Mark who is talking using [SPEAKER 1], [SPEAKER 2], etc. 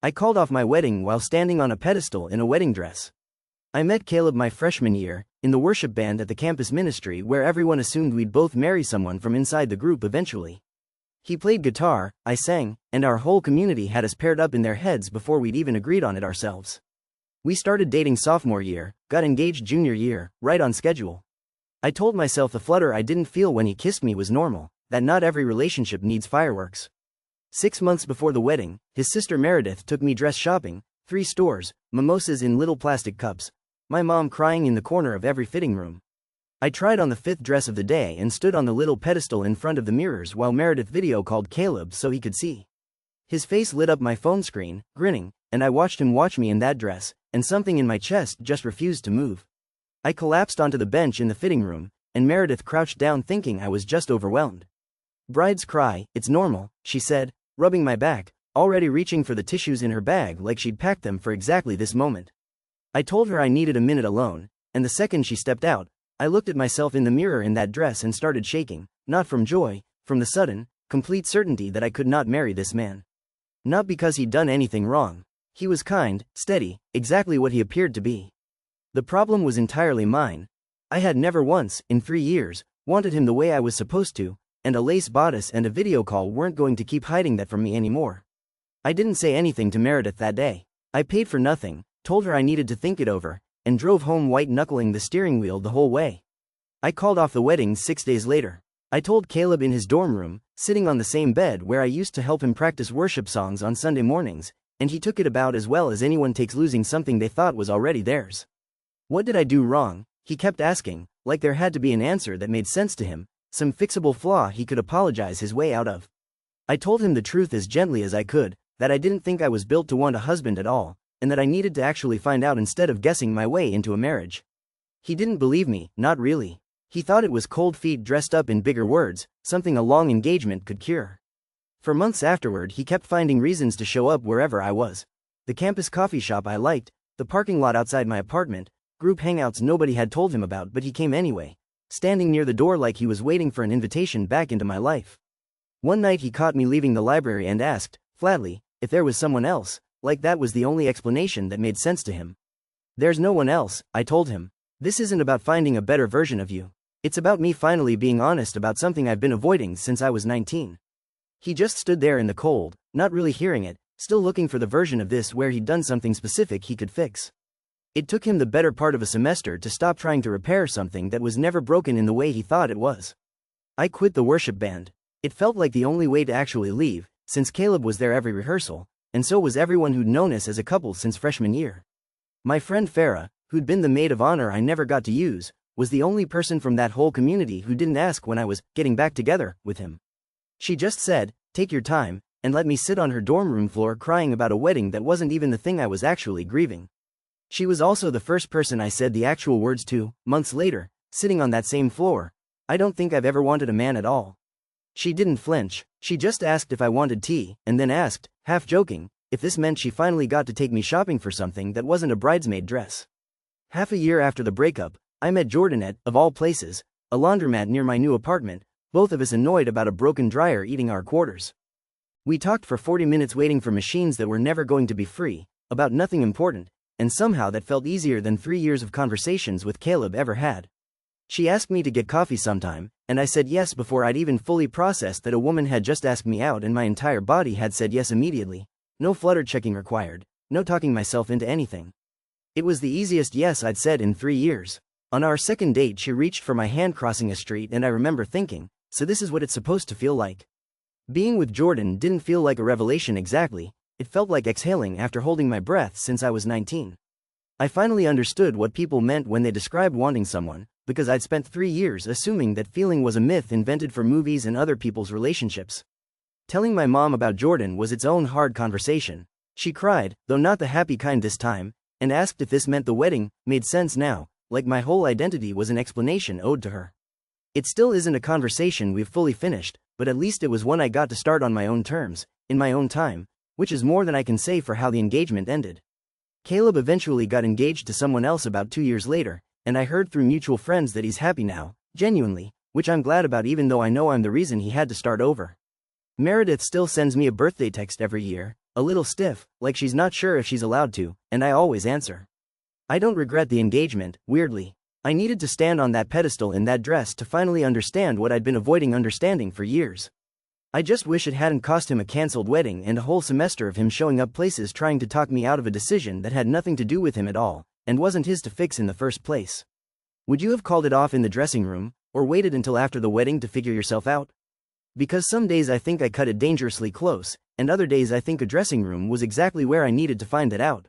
[SPEAKER 1] I called off my wedding while standing on a pedestal in a wedding dress. I met Caleb my freshman year, in the worship band at the campus ministry where everyone assumed we'd both marry someone from inside the group eventually. He played guitar, I sang, and our whole community had us paired up in their heads before we'd even agreed on it ourselves. We started dating sophomore year, got engaged junior year, right on schedule. I told myself the flutter I didn't feel when he kissed me was normal, that not every relationship needs fireworks. 6 months before the wedding, his sister Meredith took me dress shopping, 3 stores, mimosas in little plastic cups, my mom crying in the corner of every fitting room. I tried on the 5th dress of the day and stood on the little pedestal in front of the mirrors while Meredith video called Caleb so he could see. His face lit up my phone screen, grinning, and I watched him watch me in that dress, and something in my chest just refused to move. I collapsed onto the bench in the fitting room, and Meredith crouched down thinking I was just overwhelmed. "Brides cry, it's normal," she said, rubbing my back, already reaching for the tissues in her bag like she'd packed them for exactly this moment. I told her I needed a minute alone, and the second she stepped out, I looked at myself in the mirror in that dress and started shaking, not from joy, from the sudden, complete certainty that I could not marry this man. Not because he'd done anything wrong. He was kind, steady, exactly what he appeared to be. The problem was entirely mine. I had never once, in 3 years, wanted him the way I was supposed to, and a lace bodice and a video call weren't going to keep hiding that from me anymore. I didn't say anything to Meredith that day. I paid for nothing, told her I needed to think it over, and drove home white-knuckling the steering wheel the whole way. I called off the wedding 6 days later. I told Caleb in his dorm room, sitting on the same bed where I used to help him practice worship songs on Sunday mornings, and he took it about as well as anyone takes losing something they thought was already theirs. What did I do wrong? He kept asking, like there had to be an answer that made sense to him, some fixable flaw he could apologize his way out of. I told him the truth as gently as I could, that I didn't think I was built to want a husband at all, and that I needed to actually find out instead of guessing my way into a marriage. He didn't believe me, not really. He thought it was cold feet dressed up in bigger words, something a long engagement could cure. For months afterward he kept finding reasons to show up wherever I was. The campus coffee shop I liked, the parking lot outside my apartment, group hangouts nobody had told him about but he came anyway, standing near the door like he was waiting for an invitation back into my life. One night he caught me leaving the library and asked, flatly, if there was someone else, like that was the only explanation that made sense to him. "There's no one else," I told him. "This isn't about finding a better version of you. It's about me finally being honest about something I've been avoiding since I was 19. He just stood there in the cold, not really hearing it, still looking for the version of this where he'd done something specific he could fix. It took him the better part of a semester to stop trying to repair something that was never broken in the way he thought it was. I quit the worship band. It felt like the only way to actually leave, since Caleb was there every rehearsal, and so was everyone who'd known us as a couple since freshman year. My friend Farah, who'd been the maid of honor I never got to use, was the only person from that whole community who didn't ask when I was getting back together with him. She just said, "Take your time," and let me sit on her dorm room floor crying about a wedding that wasn't even the thing I was actually grieving. She was also the first person I said the actual words to, months later, sitting on that same floor. "I don't think I've ever wanted a man at all." She didn't flinch, she just asked if I wanted tea, and then asked, half joking, if this meant she finally got to take me shopping for something that wasn't a bridesmaid dress. Half a year after the breakup, I met Jordan at, of all places, a laundromat near my new apartment, both of us annoyed about a broken dryer eating our quarters. We talked for 40 minutes waiting for machines that were never going to be free, about nothing important, and somehow that felt easier than 3 years of conversations with Caleb ever had. She asked me to get coffee sometime, and I said yes before I'd even fully processed that a woman had just asked me out and my entire body had said yes immediately. No flutter checking required, no talking myself into anything. It was the easiest yes I'd said in 3 years. On our second date she reached for my hand crossing a street and I remember thinking, so this is what it's supposed to feel like. Being with Jordan didn't feel like a revelation exactly, it felt like exhaling after holding my breath since I was 19. I finally understood what people meant when they described wanting someone, because I'd spent 3 years assuming that feeling was a myth invented for movies and other people's relationships. Telling my mom about Jordan was its own hard conversation. She cried, though not the happy kind this time, and asked if this meant the wedding made sense now, like my whole identity was an explanation owed to her. It still isn't a conversation we've fully finished, but at least it was one I got to start on my own terms, in my own time, which is more than I can say for how the engagement ended. Caleb eventually got engaged to someone else about 2 years later, and I heard through mutual friends that he's happy now, genuinely, which I'm glad about even though I know I'm the reason he had to start over. Meredith still sends me a birthday text every year, a little stiff, like she's not sure if she's allowed to, and I always answer. I don't regret the engagement, weirdly. I needed to stand on that pedestal in that dress to finally understand what I'd been avoiding understanding for years. I just wish it hadn't cost him a cancelled wedding and a whole semester of him showing up places trying to talk me out of a decision that had nothing to do with him at all, and wasn't his to fix in the first place. Would you have called it off in the dressing room, or waited until after the wedding to figure yourself out? Because some days I think I cut it dangerously close, and other days I think a dressing room was exactly where I needed to find it out.